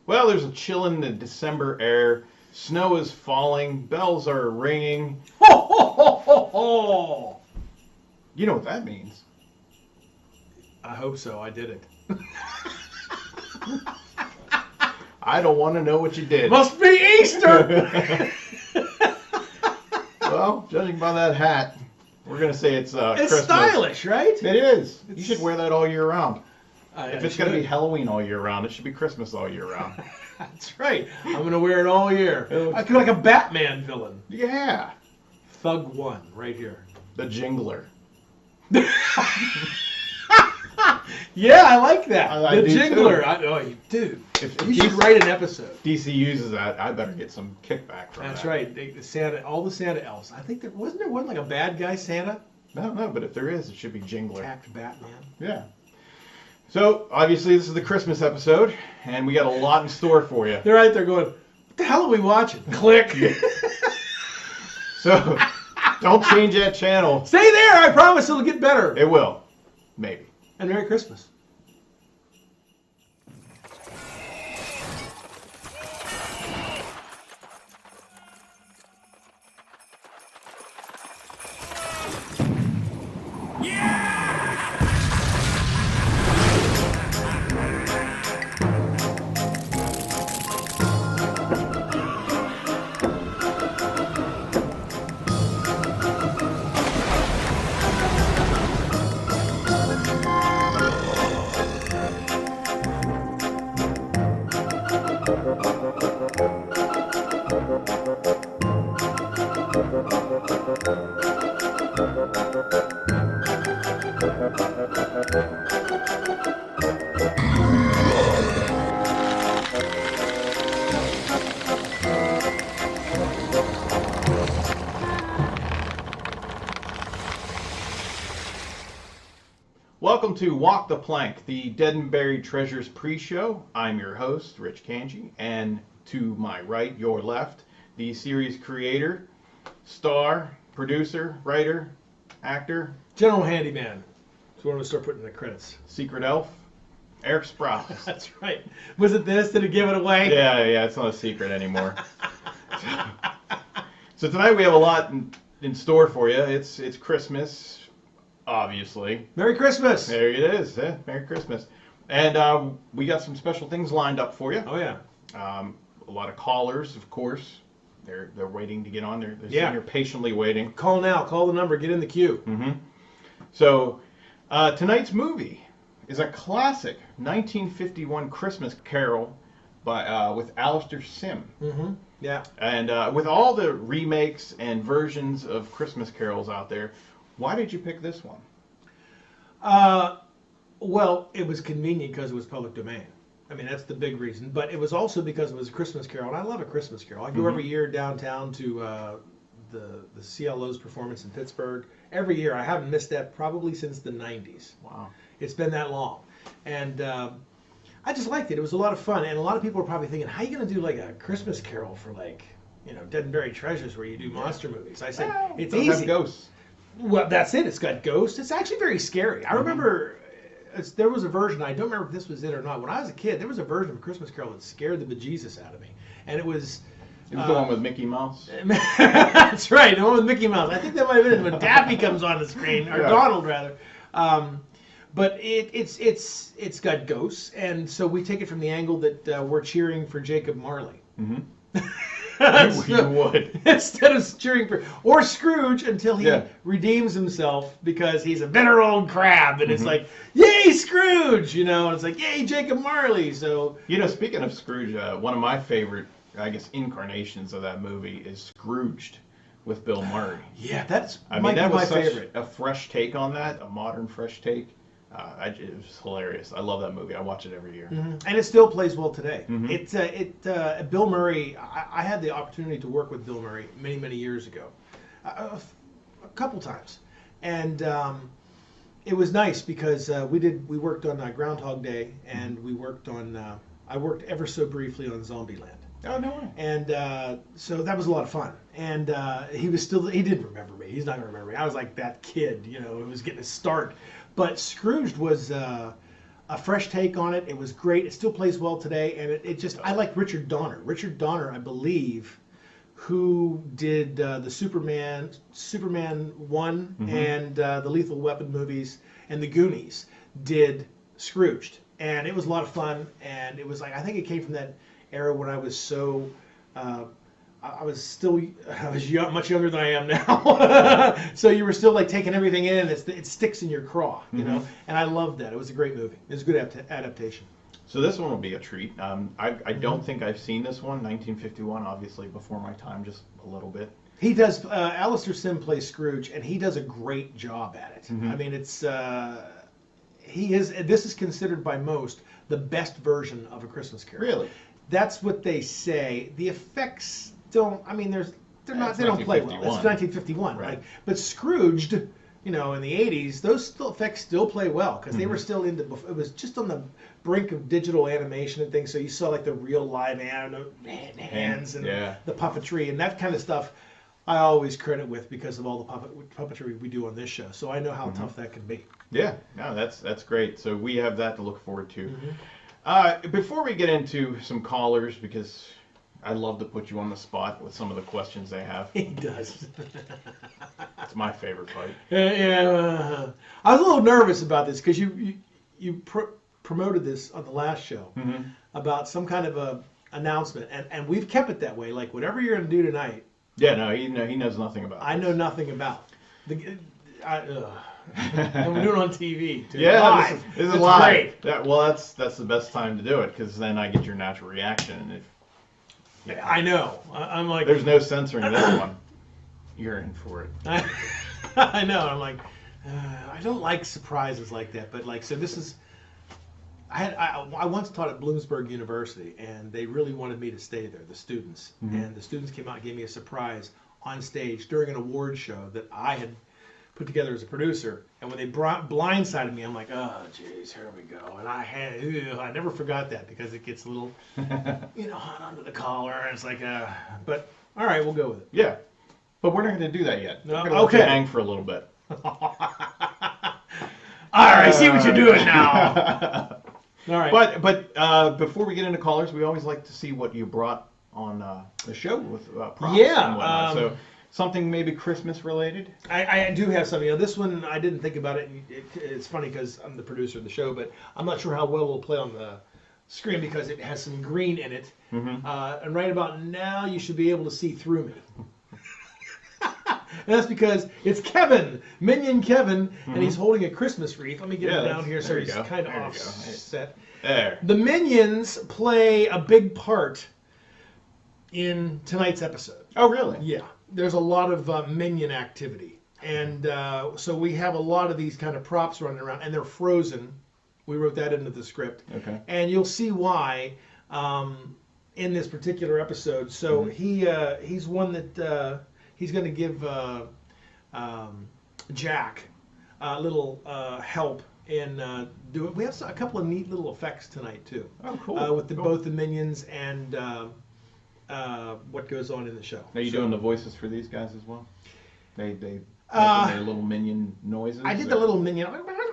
Well, there's a chill in the December air. Snow is falling. Bells are ringing. Ho, ho, ho, ho, ho. You know what that means. I hope so. I did it. I don't want to know what you did. Must be Easter. Well, judging by that hat, we're going to say it's It's Christmas. stylish, right? It is. You It's- should wear that all year round. I If it's going to be should. Halloween all year round, it should be Christmas all year round. That's right. I'm gonna wear it all year. It looks I feel like a Batman villain. Yeah. Thug 1, right here. The Jingler. Yeah, I like that. I the do Jingler. too. You do. If You should write an episode. DC uses that, I better get some kickback from That's that. right. All the Santa elves. I think there wasn't one like a bad guy Santa. I don't know, but if there is, it should be Jingler. Attacked Batman. Yeah. So, obviously, this is the Christmas episode, and we got a lot in store for you. They're right there going, "What the hell are we watching?" Click. So, don't change that channel. Stay there. I promise it'll get better. It will. Maybe. And Merry Christmas. Welcome to Walk the Plank, the Dead and Buried Treasures pre-show. I'm your host, Rich Kanji, and to my right, your left, the series creator, star, producer, writer, actor, General Handyman. So when we start putting the credits. secret elf, Eric Sprouse. That's right. Was it this? Did it give it away? Yeah, it's not a secret anymore. So tonight we have a lot in store for you. It's Christmas, obviously. Merry Christmas. There it is. Merry Christmas. And we got some special things lined up for you. Oh yeah. A lot of callers, of course. They're waiting to get on. They're Yeah. sitting here patiently waiting. Call now. Call the number. Get in the queue. Mm-hmm. So tonight's movie is a classic 1951 Christmas Carol by with Alistair Sim. Mm-hmm. Yeah. And with all the remakes and versions of Christmas carols out there, why did you pick this one? Well, it was convenient because it was public domain. I mean, that's the big reason. But it was also because it was a Christmas Carol, and I love a Christmas Carol. I go every year downtown to the CLO's performance in Pittsburgh. Every year. I haven't missed that probably since the 90s. Wow. It's been that long. And I just liked it. It was a lot of fun. And a lot of people are probably thinking, how are you going to do like a Christmas Carol for like, Dead and Buried Treasures where you do monster movies? I said, Well, it's those have easy. ghosts. Well, that's it. It's got ghosts. It's actually very scary. I remember there was a version, I don't remember if this was it or not. When I was a kid, there was a version of a Christmas Carol that scared the bejesus out of me. And it was... It was the one with Mickey Mouse. That's right, the one with Mickey Mouse. I think that might have been it when Daffy comes on the screen, or Yeah. Donald rather. But it's got ghosts, and so we take it from the angle that we're cheering for Jacob Marley. Mm-hmm. You would. Instead of cheering for or Scrooge until he Yeah. redeems himself because he's a bitter old crab, and it's like, yay Scrooge, and it's like, yay Jacob Marley. So Speaking of Scrooge, one of my favorite, I guess, incarnations of that movie is Scrooged with Bill Murray. yeah, that's I mean, might that be was my such favorite. a fresh take on that, a modern fresh take. It was hilarious. I love that movie. I watch it every year. And it still plays well today. Mhm. Bill Murray. I had the opportunity to work with Bill Murray many, many years ago, a couple times, and it was nice because we worked on Groundhog Day, and we worked on. I worked ever so briefly on Zombieland. Oh, no way. And so that was a lot of fun. And he didn't remember me. He's not going to remember me. I was like that kid, who was getting a start. But Scrooged was a fresh take on it. It was great. It still plays well today, and it just I like Richard Donner. Richard Donner, I believe, who did the Superman 1 and the Lethal Weapon movies and the Goonies, did Scrooged, and it was a lot of fun. And it was like I think it came from that era when I was so. I was young, much younger than I am now, so you were still like taking everything in. It sticks in your craw, you know. And I loved that. It was a great movie. It was a good adaptation. So this one will be a treat. I don't think I've seen this one, 1951, obviously before my time, just a little bit. He does. Alistair Sim plays Scrooge, and he does a great job at it. I mean, it's he is. This is considered by most the best version of A Christmas Carol. Really? That's what they say. The effects don't. I mean, they don't play well. It's 1951, right? But Scrooged, you know, in the 80s, those effects still play well because they were still into. It was just on the brink of digital animation and things, so you saw like the real live hands and the puppetry and that kind of stuff. I always credit with because of all the puppetry we do on this show, so I know how tough that can be. Yeah, no, that's great. So we have that to look forward to. Before we get into some callers, because I love to put you on the spot with some of the questions they have. He does. It's my favorite part. Yeah, I was a little nervous about this because you promoted this on the last show about some kind of a announcement, and we've kept it that way. Like whatever you're going to do tonight. Yeah, no, he knows nothing about. I know nothing about. And we're doing it on TV. Too. Yeah, live. This is live. Yeah, well, that's the best time to do it because then I get your natural reaction. And I know. I'm like. There's no censoring this one. You're in for it. I know. I'm like. I don't like surprises like that, but like so. This is. I once taught at Bloomsburg University, and they really wanted me to stay there, the students. And the students came out and gave me a surprise on stage during an award show that I had put together as a producer. And when they blindsided me, I'm like, oh, geez, here we go. And I never forgot that because it gets a little, hot under the collar. And it's like, but all right, we'll go with it. Yeah, but we're not going to do that yet. No, we're going to hang for a little bit. All right, I see what you're doing now. All right. But before we get into callers, we always like to see what you brought on the show with props and whatnot. So something maybe Christmas related? I do have something. This one, I didn't think about it. It's funny because I'm the producer of the show, but I'm not sure how well it'll play on the screen because it has some green in it. And right about now, you should be able to see through me. And that's because it's Kevin, Minion Kevin, and he's holding a Christmas wreath. Let me get him down here so he's kind of offset. There. The Minions play a big part in tonight's episode. Oh, really? Yeah. There's a lot of Minion activity. And so we have a lot of these kind of props running around, and they're frozen. We wrote that into the script. Okay. And you'll see why in this particular episode. So he's one that... he's going to give Jack a little help in doing. We have a couple of neat little effects tonight too. Oh, cool! With both the Minions and what goes on in the show. Are you doing the voices for these guys as well? They making their little minion noises. I did the little minion.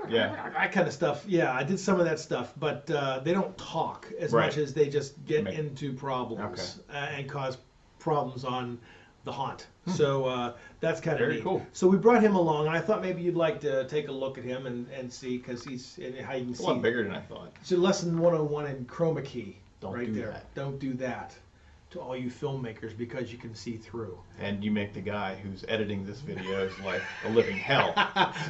Yeah. That kind of stuff. Yeah, I did some of that stuff, but they don't talk as much as they just get into problems and cause problems on the haunt. So that's kind of neat. Cool. So we brought him along, and I thought maybe you'd like to take a look at him and see, because he's how you can see. A lot bigger than I thought. It's a lesson 101 in chroma key. Don't right do there. that. Don't do that to all you filmmakers because you can see through. And you make the guy who's editing this video is like a living hell.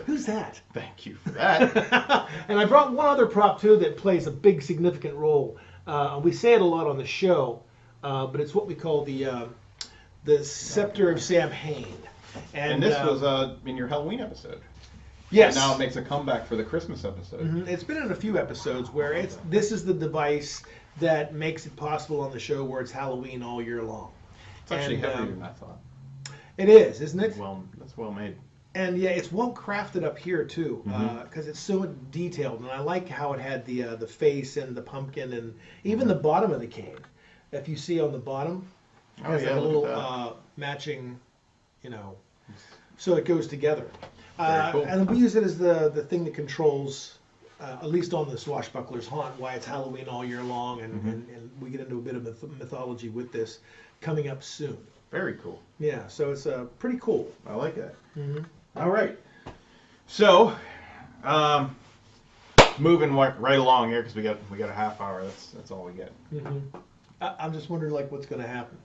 Who's that? Thank you for that. And I brought one other prop too that plays a big significant role. We say it a lot on the show, but it's what we call the Scepter of Samhain. And this was in your Halloween episode. Yes. And now it makes a comeback for the Christmas episode. It's been in a few episodes where this is the device that makes it possible on the show where it's Halloween all year long. It's actually heavier than I thought. It is, isn't it? That's well made. And yeah, it's well crafted up here too, because it's so detailed. And I like how it had the face and the pumpkin and even the bottom of the cane. If you see on the bottom, it has like a little matching, so it goes together. Very cool. And we use it as the thing that controls at least on the Swashbucklers Haunt, why it's Halloween all year long, and, Mhm. and we get into a bit of mythology with this coming up soon. Very cool. Yeah, so it's pretty cool. I like that. Mm-hmm. All right. So, um, moving right along here because we got a half hour. That's all we get. Mm-hmm. I'm just wondering, like, what's going to happen.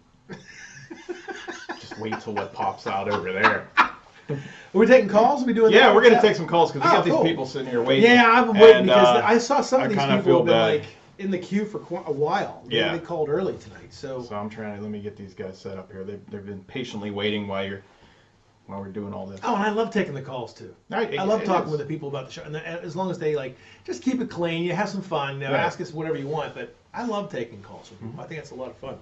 Just wait till what pops out over there. Are we taking calls? Are we doing? Yeah, that? we're gonna take some calls because we got cool. these people sitting here waiting. Yeah, I've been waiting And, because I saw some I of these kinda people feel have been bad. like in the queue for a while. Yeah. They called early tonight, so. So I'm trying to let me get these guys set up here. They've been patiently waiting while we're doing all this. Oh, and I love taking the calls too. I love talking with the people about the show, and as long as they like, just keep it clean. You have some fun. You know, Right. ask us whatever you want, but I love taking calls from people. I think it's a lot of fun.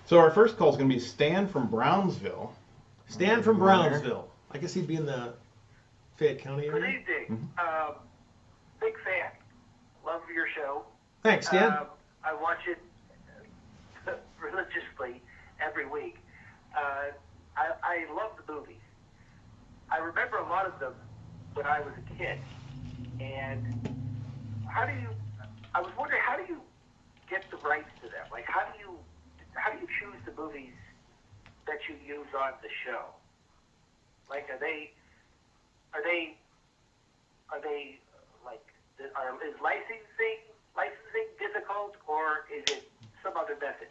So our first call is going to be Stan from Brownsville. Stan from Brownsville. I guess he'd be in the Fayette County Good area. evening. Big fan. Love your show. Thanks, Stan. I watch it religiously every week. I love the movies. I remember a lot of them when I was a kid. And I was wondering, how do you get the rights to them? Like, how do you choose the movies that you use on the show? Like, is licensing difficult, or is it some other method?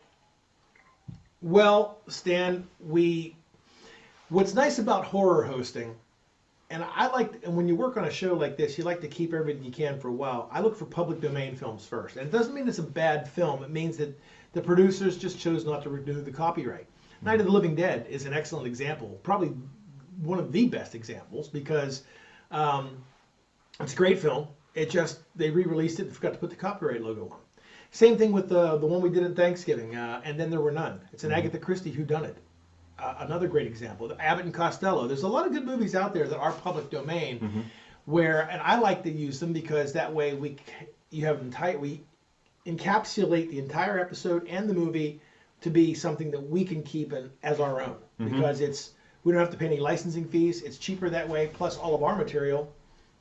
Well, Stan, what's nice about horror hosting, and and when you work on a show like this, you like to keep everything you can for a while. I look for public domain films first. And it doesn't mean it's a bad film. It means that the producers just chose not to renew the copyright. Night of the Living Dead is an excellent example, probably one of the best examples, because it's a great film. They re-released it and forgot to put the copyright logo on. Same thing with the one we did at Thanksgiving, and Then There Were None. It's an Agatha Christie whodunit. Another great example. Abbott and Costello. There's a lot of good movies out there that are public domain, and I like to use them because that way we encapsulate the entire episode and the movie to be something that we can keep as our own, because we don't have to pay any licensing fees. It's cheaper that way. Plus, all of our material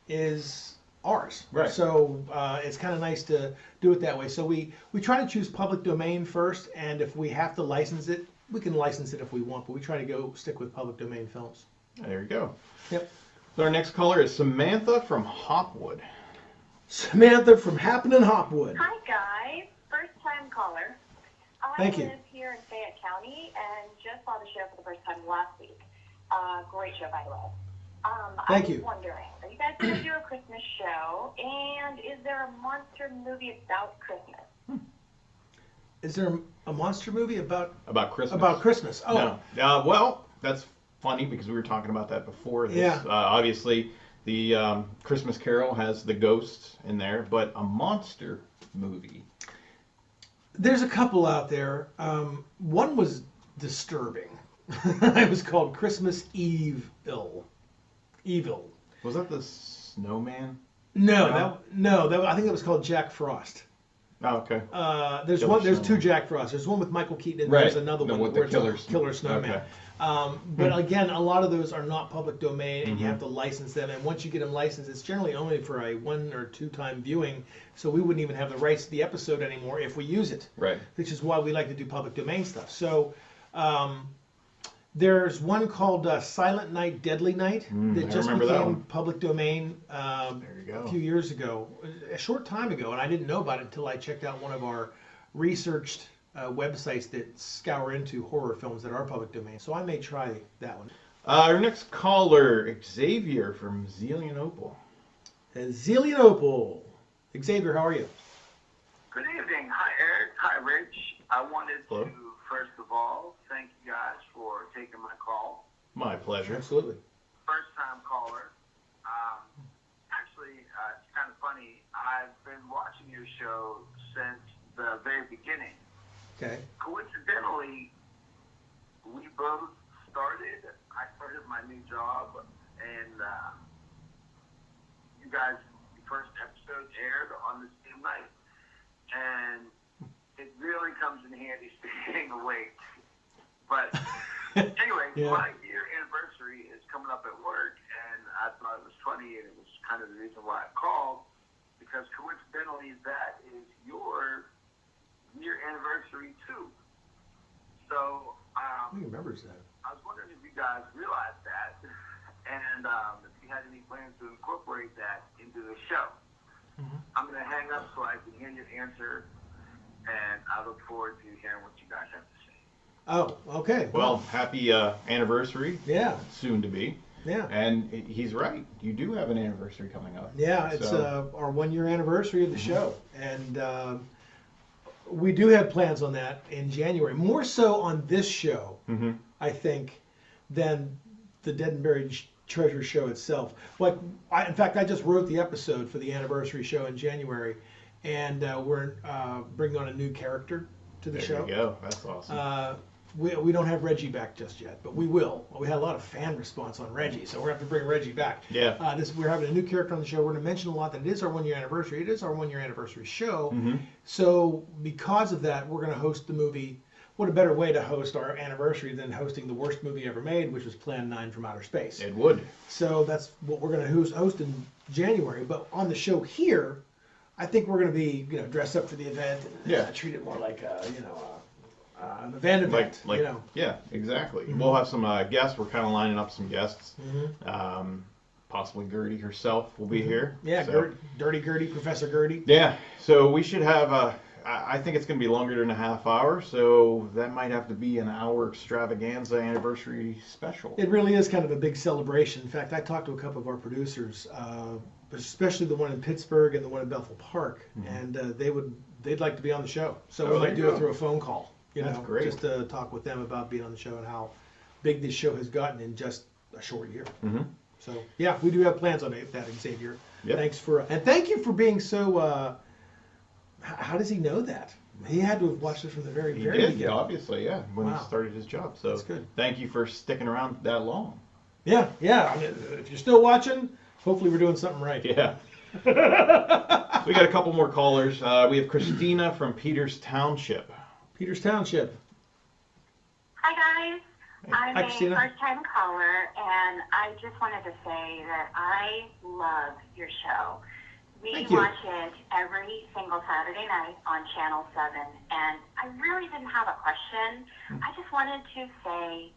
is ours. Right. So it's kind of nice to do it that way. So we try to choose public domain first, and if we have to license it, we can license it if we want, but we try to stick with public domain films. There you go. Yep. So our next caller is Samantha from Hopwood. Samantha from Happening Hopwood. Hi, guys. First time caller. Thank you. I live here in Fayette County and just saw the show for the first time last week. Great show, by the way. Thank I you. was wondering, are you guys going to do a Christmas show? And is there a monster movie about Christmas? Is there a monster movie about Christmas? About Christmas? Oh, No. Well, that's funny because we were talking about that before. Yeah. Obviously, the Christmas Carol has the ghosts in there, but a monster movie. there's a couple out there. One was disturbing. It was called Christmas Evil. Was that the Snowman? No, I think it was called Jack Frost. Oh, okay. There's Killer two Snowman. Jack Frosts. There's one with Michael Keaton, and Right. there's another The one with the where it's killer a killer snowman. Okay. But again, a lot of those are not public domain, and you have to license them. And once you get them licensed, it's generally only for a 1 or 2 time viewing. So we wouldn't even have the rights to the episode anymore if we use it. Right. Which is why we like to do public domain stuff. So there's one called Silent Night, Deadly Night that I just remember that became one. public domain you go. a few years ago, a short time ago, and I didn't know about it until I checked out one of our researched websites that scour into horror films that are public domain. So I may try that one. Our next caller, Xavier from Zelienople. Zelienople. Xavier, how are you? Good evening. Hi, Eric. Hi, Rich. I wanted Hello. to, first of all, thank you guys for taking my call. My pleasure. Absolutely. First-time caller. Actually, it's kind of funny. I've been watching your show since the very beginning. Okay. Coincidentally, we both started. I started my new job, and you guys' first episode aired on the same night. And it really comes in handy staying awake. But anyway, Yeah. my year anniversary is coming up at work, and I thought it was funny, and it was kind of the reason why I called, because coincidentally that is your year anniversary too. So Who remembers that? I was wondering if you guys realized that, and if you had any plans to incorporate that into the show. I'm going to hang up so I can hear your answer, and I look forward to hearing what you guys have to say. Oh, okay. Well, happy anniversary, yeah, soon to be. yeah. And he's right. You do have an anniversary coming up. Yeah, it's So- our 1 year anniversary of the show, and we do have plans on that in January. More so on this show, Mhm. I think, than the Dead and Buried Treasure show itself. Like, in fact, I just wrote the episode for the anniversary show in January, and we're bringing on a new character to the There show. you go. That's awesome. We don't have Reggie back just yet, but we will. We had a lot of fan response on Reggie, so we're going to have to bring Reggie back. Yeah. We're having a new character on the show. We're going to mention a lot that it is our 1 year anniversary. It is our 1 year anniversary show. Mhm. So because of that, we're going to host the movie. What a better way to host our anniversary than hosting the worst movie ever made, which was Plan 9 from Outer Space. It would. So that's what we're going to host in January. But on the show here, I think we're going to be, dressed up for the event. And, Yeah. treat it more like an event, Like, yeah, exactly. We'll have some guests. We're kind of lining up some guests. Possibly Gertie herself will be here. Yeah, So- Dirty Gertie, Professor Gertie. Yeah, so we should have I think it's going to be longer than a half hour, so that might have to be an hour extravaganza anniversary special. It really is kind of a big celebration. In fact, I talked to a couple of our producers, especially the one in Pittsburgh and the one in Bethel Park, and they'd like to be on the show. So Oh, we might there do you it go. through a phone call. That's great. Just to talk with them about being on the show and how big this show has gotten in just a short year. Mhm. So yeah, we do have plans on that, Xavier. Yep. Thank you for being so. How does he know that? He had to have watched it from the very He very did, beginning. obviously, yeah, when Wow. he started his job. So That's good. thank you for sticking around that long. Yeah. I mean, if you're still watching, hopefully we're doing something right. Yeah. We got a couple more callers. We have Christina from Peters Township. Peters Township. Hi guys, I'm Hi, a Christina. first-time caller, and I just wanted to say that I love your show. We Thank you. watch it every single Saturday night on Channel 7, and I really didn't have a question. I just wanted to say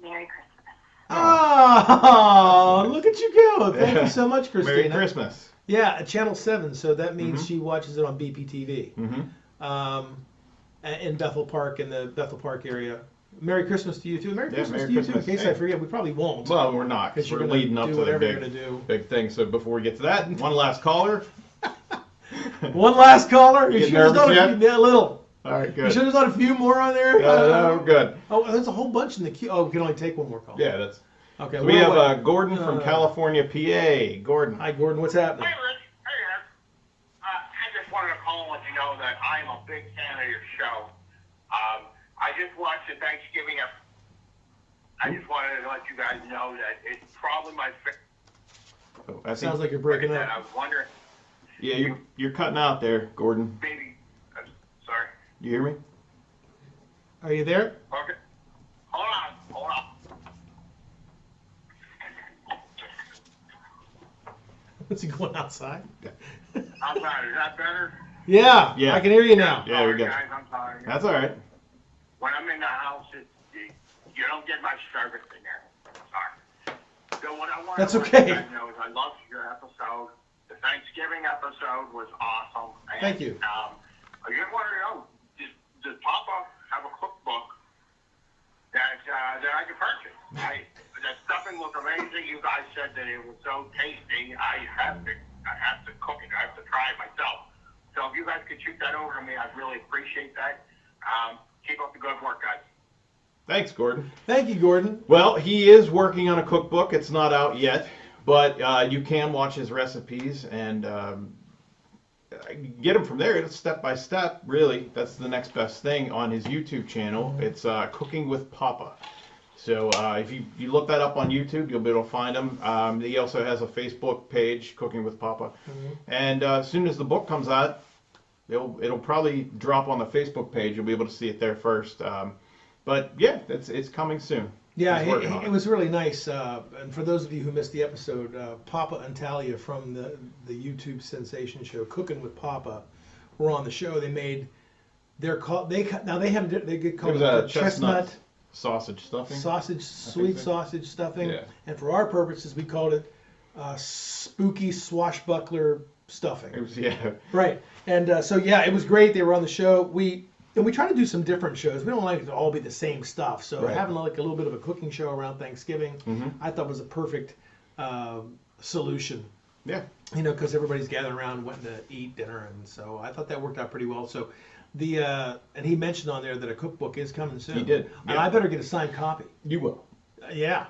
Merry Christmas. Oh, look at you go. Thank you so much, Christina. Merry Christmas. Yeah, Channel 7, so that means she watches it on BPTV. Mm-hmm. In Bethel Park, in the Bethel Park area. Merry Christmas to you too. Merry Yeah, Christmas Merry to you too. In Christmas. case Hey. I forget, we probably won't. Well, we're not, Because because you're we're gonna leading up do to the whatever you're big, gonna do. big thing. So before we get to that, one last caller. One last caller. You Get should have done nervous a little. All right, You good. should have done a few more on there. No, we're good. Oh, there's a whole bunch in the queue. Oh, we can only take one more call. Yeah, that's. Okay. So we have what? Gordon from California, PA. Gordon. Hi, Gordon. What's happening? Hey, Rich. Hey, Ed. I just wanted to call and let you know that I'm a big fan of your show. I just watched the Thanksgiving episode. I just wanted to let you guys know that it's probably my favorite. Oh, I think, Sounds like you're breaking that. up. I was wondering, yeah, you're cutting out there, Gordon. maybe. Sorry. You hear me? Are you there? Okay. Hold on. What's he going outside? I'm sorry. Is that better? Yeah. Yeah. I can hear you now. Yeah, there we Sorry, go. guys. I'm sorry. That's all right. When I'm in the house, you don't get much service in there. Sorry. So what I want That's to okay. let you guys know is I loved your episode. The Thanksgiving episode was awesome. And, Thank you. I just wanted to know, does Papa have a cookbook that I could purchase? The stuffing looked amazing. You guys said that it was so tasty. I have to cook it. I have to try it myself. So if you guys could shoot that over to me, I'd really appreciate that. Keep up the good work, guys. Thanks, Gordon. Thank you, Gordon. Well, he is working on a cookbook. It's not out yet, but you can watch his recipes and get them from there. It's step by step, really. That's the next best thing on his YouTube channel. It's Cooking with Papa. So if you look that up on YouTube, you'll be able to find him. He also has a Facebook page, Cooking with Papa. And as soon as the book comes out, it'll probably drop on the Facebook page. You'll be able to see it there first. But yeah, it's coming soon. Yeah, He's working on it was really nice. And for those of you who missed the episode, Papa and Talia from the YouTube sensation show Cooking with Papa were on the show. They made their they get It called was a chestnut sausage stuffing. sweet so. sausage stuffing. Yeah. And for our purposes, we called it spooky swashbuckler stuffing. It was, yeah. Right. And so yeah, it was great. They were on the show. We try to do some different shows. We don't like it to all be the same stuff. So Right. having like a little bit of a cooking show around Thanksgiving, I thought was a perfect solution. Yeah. You know, because everybody's gathering around wanting to eat dinner, and so I thought that worked out pretty well. So the and he mentioned on there that a cookbook is coming soon. He did, And yeah. I better get a signed copy. You will. Yeah,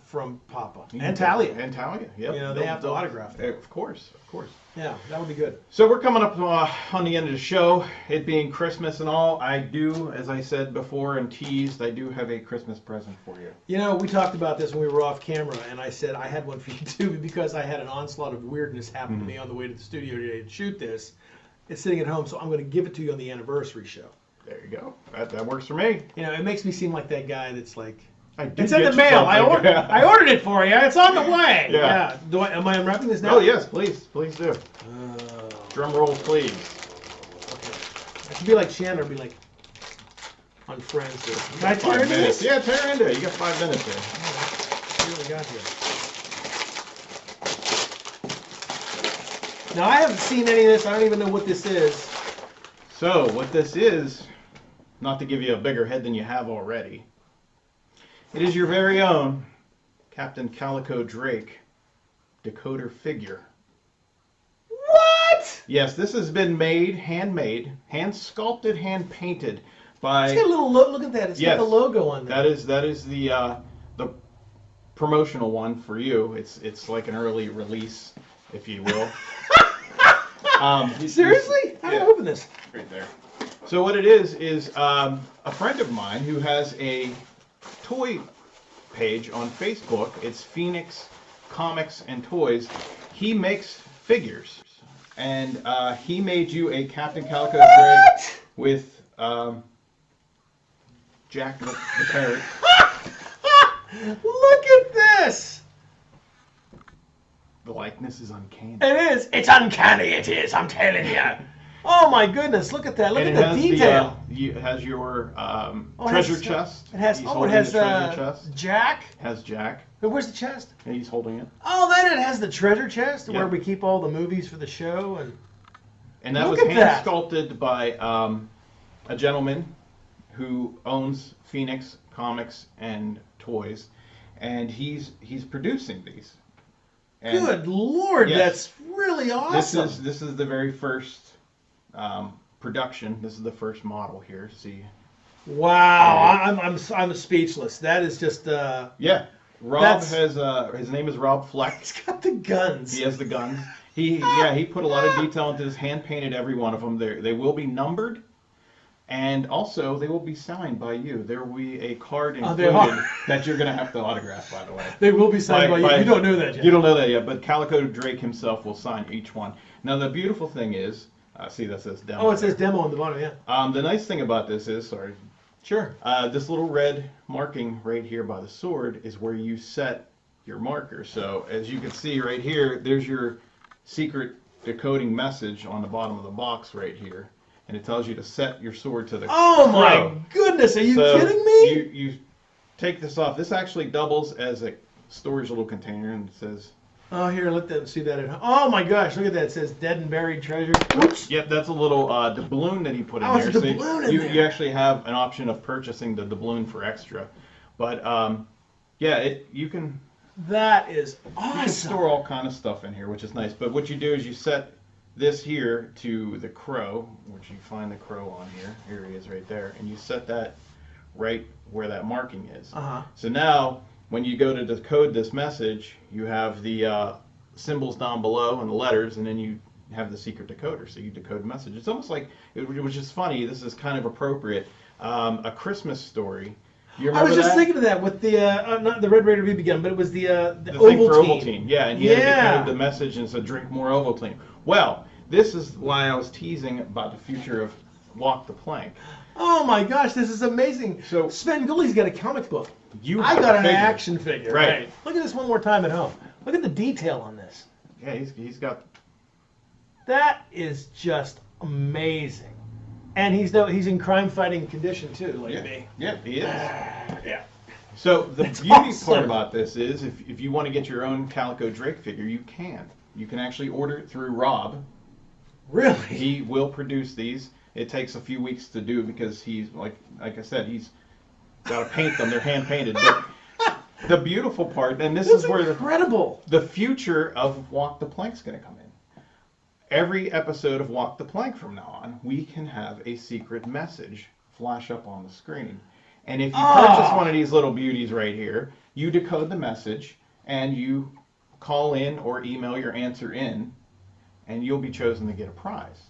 from Papa and Talia. And Talia, yep. You know, they have to autograph it. Of course, of course. Yeah, that would be good. So we're coming up on the end of the show. It being Christmas and all, I do, as I said before and teased, I do have a Christmas present for you. You know, we talked about this when we were off camera, and I said I had one for you too because I had an onslaught of weirdness happen to me on the way to the studio today to shoot this. It's sitting at home, so I'm going to give it to you on the anniversary show. There you go. That works for me. You know, it makes me seem like that guy that's like, I did it's in get the you mail. I something. ordered it for you. It's on the way. Yeah. Am I unwrapping this now? Oh yes, please do. Drum roll, please. I should be like Chandler, be like on Friends. Can I tear 5 into minutes. this? Yeah, tear into it. You got 5 minutes here. See what we got here. Now I haven't seen any of this. I don't even know what this is. So what this is, not to give you a bigger head than you have already, it is your very own Captain Calico Drake decoder figure. What? Yes, this has been handmade, hand sculpted, hand painted by. It's got a little look at that. It's Yes. got the logo on there. That is the promotional one for you. It's like an early release, if you will. Seriously? How do I Yeah. open this? Right there. So what it is a friend of mine who has a toy page on Facebook. It's Phoenix Comics and Toys. He makes figures, and he made you a Captain Calico Drake with Jack the parrot. Look at this. The likeness is uncanny. It is. It's uncanny. It is. I'm telling you. Oh my goodness! Look at that. Look And at the detail. it has your Oh, it treasure has, chest. It has. He's Oh, it holding has the treasure chest. Jack. Has Jack. Where's the chest? And he's holding it. Oh, then it has the treasure chest where Yep. we keep all the movies for the show And that Look was at hand that. sculpted by a gentleman who owns Phoenix Comics and Toys, and he's producing these. And Good Lord, Yes. that's really awesome. This is the very first production. This is the first model here. See. Wow, I'm speechless. That is just Yeah. Rob That's- has his name is Rob Fleck. He's got the guns. He has the guns. He put a lot of detail into this. Hand painted every one of them. They will be numbered, and also they will be signed by you. There will be a card they included are. that you're going to have to autograph. By the way, They will be signed by you. You don't know that yet. You don't know that yet, but Calico Drake himself will sign each one. Now the beautiful thing is, see that says demo. Oh, it says demo on the bottom. Yeah. The nice thing about this is, Sure. this little red marking right here by the sword is where you set your marker. So as you can see right here, there's your secret decoding message on the bottom of the box right here. And it tells you to set your sword to the Oh my crow. goodness! Are you So kidding me? You take this off. This actually doubles as a storage little container, and it says, Oh, here, let them see that at home. Oh my gosh, look at that. It says dead and buried treasure. Oops. yep, that's a little doubloon that he put in Oh, there. it's a doubloon in you, there. you actually have an option of purchasing the doubloon for extra. But yeah, you can That is You can awesome. store all kind of stuff in here, which is nice. But what you do is you set this here to the crow, which you find the crow on here. Here he is right there. And you set that right where that marking is. Uh-huh. So now, when you go to decode this message, you have the symbols down below and the letters, and then you have the secret decoder. So you decode the message. It's almost like, which is funny, this is kind of appropriate, a Christmas story. You I remember was just that? thinking of that with the not the Red Raider BB gun, but it was the The thing for Ovaltine. Ovaltine. Yeah, and he had Yeah. decoded the message and said, drink more Ovaltine. Well, this is why I was teasing about the future of Walk the Plank. Oh my gosh, this is amazing. So- Svengooly's got a comic book. You I have got a an figure. action figure. Right. Look at this one more time at home. Look at the detail on this. Yeah, he's got. That is just amazing. And he's in crime fighting condition too, like me. Yeah, he is. Yeah. So the That's beauty part awesome. about this is if you want to get your own Calico Drake figure, you can. You can actually order it through Rob. Really? He will produce these. It takes a few weeks to do because he's like I said, he's got to paint them. They're hand painted. But the beautiful part, and this That's is where incredible. the future of Walk the Plank's going to come in. Every episode of Walk the Plank from now on, we can have a secret message flash up on the screen. And if you purchase one of these little beauties right here, you decode the message and you call in or email your answer in, and you'll be chosen to get a prize.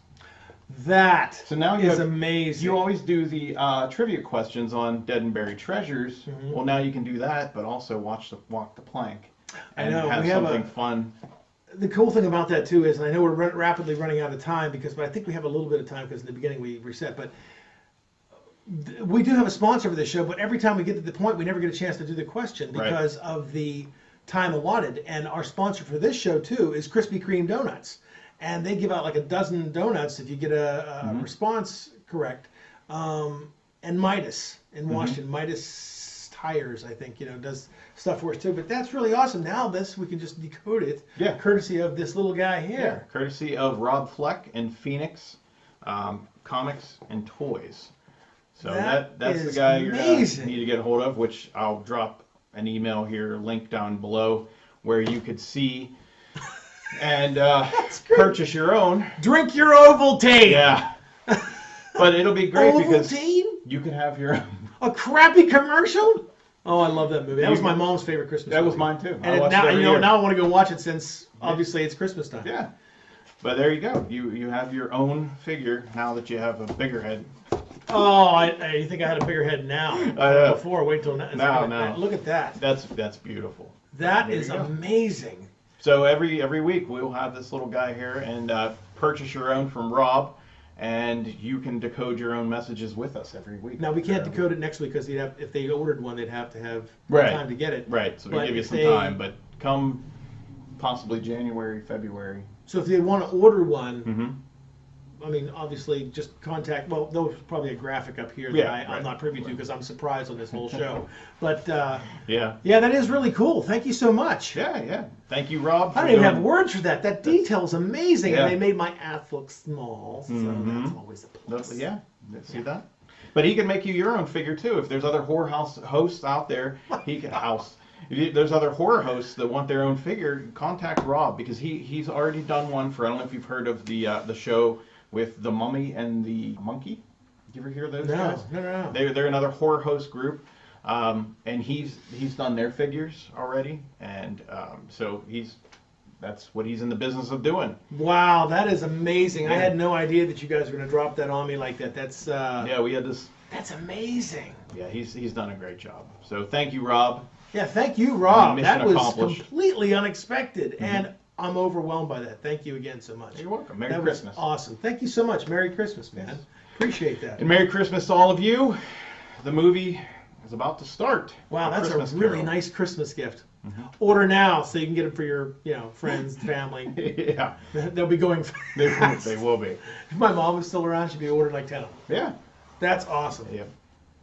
That So now you is have, amazing. You always do the trivia questions on Dead and Buried Treasures. Mm-hmm. Well, now you can do that, but also Walk the Plank. I And know, have we have something fun. The cool thing about that too is, and I know we're rapidly running out of time but I think we have a little bit of time because in the beginning we reset, but we do have a sponsor for this show, but every time we get to the point, we never get a chance to do the question Right. because of the time allotted. And our sponsor for this show too is Krispy Kreme Donuts. And they give out like a dozen donuts if you get a response correct. And Midas in Washington, Midas Tires, I think, does stuff for us too. But that's really awesome. Now we can just decode it, courtesy of this little guy here. Courtesy of Rob Fleck and Phoenix Comics and Toys. So That that's the is guy you're amazing. gonna need to get a hold of, which I'll drop an email here, link down below, where you could see and purchase your own. Drink your Ovaltine. Yeah. But it'll be great because Ovaltine? you can have your own. A crappy commercial? Oh, I love that movie. That was my mom's favorite Christmas movie. That was mine too. I And watched now, it every year. now I want to go watch it since obviously it's Christmas time. Yeah. But there you go. You have your own figure now that you have a bigger head. Oh, I think I had a bigger head now. know. Before, wait till now. No. Look at that. That's beautiful. That There is you go. amazing. So every week we'll have this little guy here and purchase your own from Rob, and you can decode your own messages with us every week. Now we can't decode it next week because if they ordered one, they'd have to have Right. time to get it. Right. So we'll But give you if some they- time, but come possibly January, February. So if they want to order one, Mm-hmm. I mean, obviously, just contact. Well, there's probably a graphic up here that Yeah, I'm right. not privy to because I'm surprised on this whole show. But Yeah. yeah, that is really cool. Thank you so much. Yeah. Thank you, Rob. I don't even have words for that. That detail is amazing, Yeah. and they made my ass look small, so Mhm. that's always a plus. Yeah. See that? But he can make you your own figure too. If there's other horror house hosts out there, he can If there's other horror hosts that want their own figure, contact Rob because he's already done one for. I don't know if you've heard of the show with the Mummy and the Monkey. Did you ever hear those guys? No. They're another horror host group, and he's done their figures already, and so that's what he's in the business of doing. Wow, that is amazing. I Yeah. had no idea that you guys were going to drop that on me like that. That's Yeah, we had this. that's amazing. Yeah, he's done a great job. So thank you, Rob. Yeah, thank you, Rob. Mission That was accomplished. completely unexpected, and I'm overwhelmed by that. Thank you again so much. You're welcome. Merry That Christmas. was awesome. Thank you so much. Merry Christmas, man. Yes. Appreciate that. And Merry Christmas to all of you. The movie is about to start. Wow, that's Christmas a really Carol. nice Christmas gift. Order now so you can get it for your, friends, family. Yeah, They'll be going. they will be. If my mom was still around, she'd be ordering like 10 of them. Yeah. That's awesome. Yep.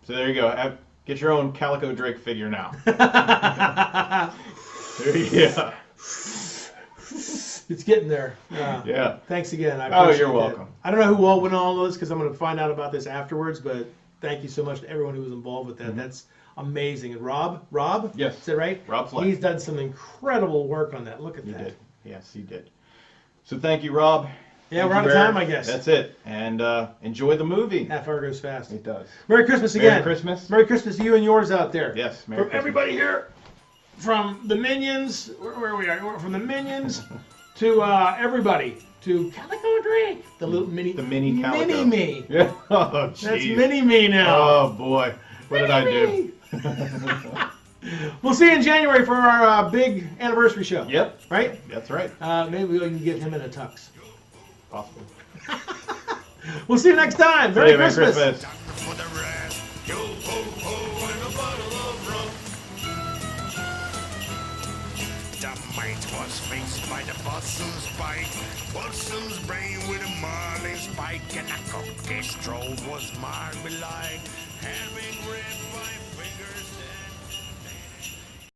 So there you go. Get your own Calico Drake figure now. Yeah. It's getting there. Yeah. Thanks again. I Oh, appreciate you're that. welcome. I don't know who all went on all this because I'm going to find out about this afterwards, but thank you so much to everyone who was involved with that. That's amazing. And Rob? Yes. Is that right? Rob Fleck. He's done some incredible work on that. Look at He that. did. Yes, he did. So thank you, Rob. Yeah, Thank we're out you, of Eric. time, I guess. That's it. And enjoy the movie. Half hour goes fast. It does. Merry Christmas Merry again. Christmas. Merry Christmas to you and yours out there. Yes, Merry From Christmas. everybody here, from the Minions, where we are, from the Minions to everybody, to Calico Drake, the little mini, The mini Calico. mini me. Yeah. Oh, That's jeez. mini me now. Oh, boy. What did I do? We'll see you in January for our big anniversary show. Yep. Right? That's right. Maybe we can get him in a tux. Possible. We'll see you next time. See Merry you. Merry Christmas. Christmas. for the rest. Yo ho ho and a bottle of rum. The mite was faced by the possum's bite. Possum's brain with a marlin spike, and a cookie stroll was marred belike. Having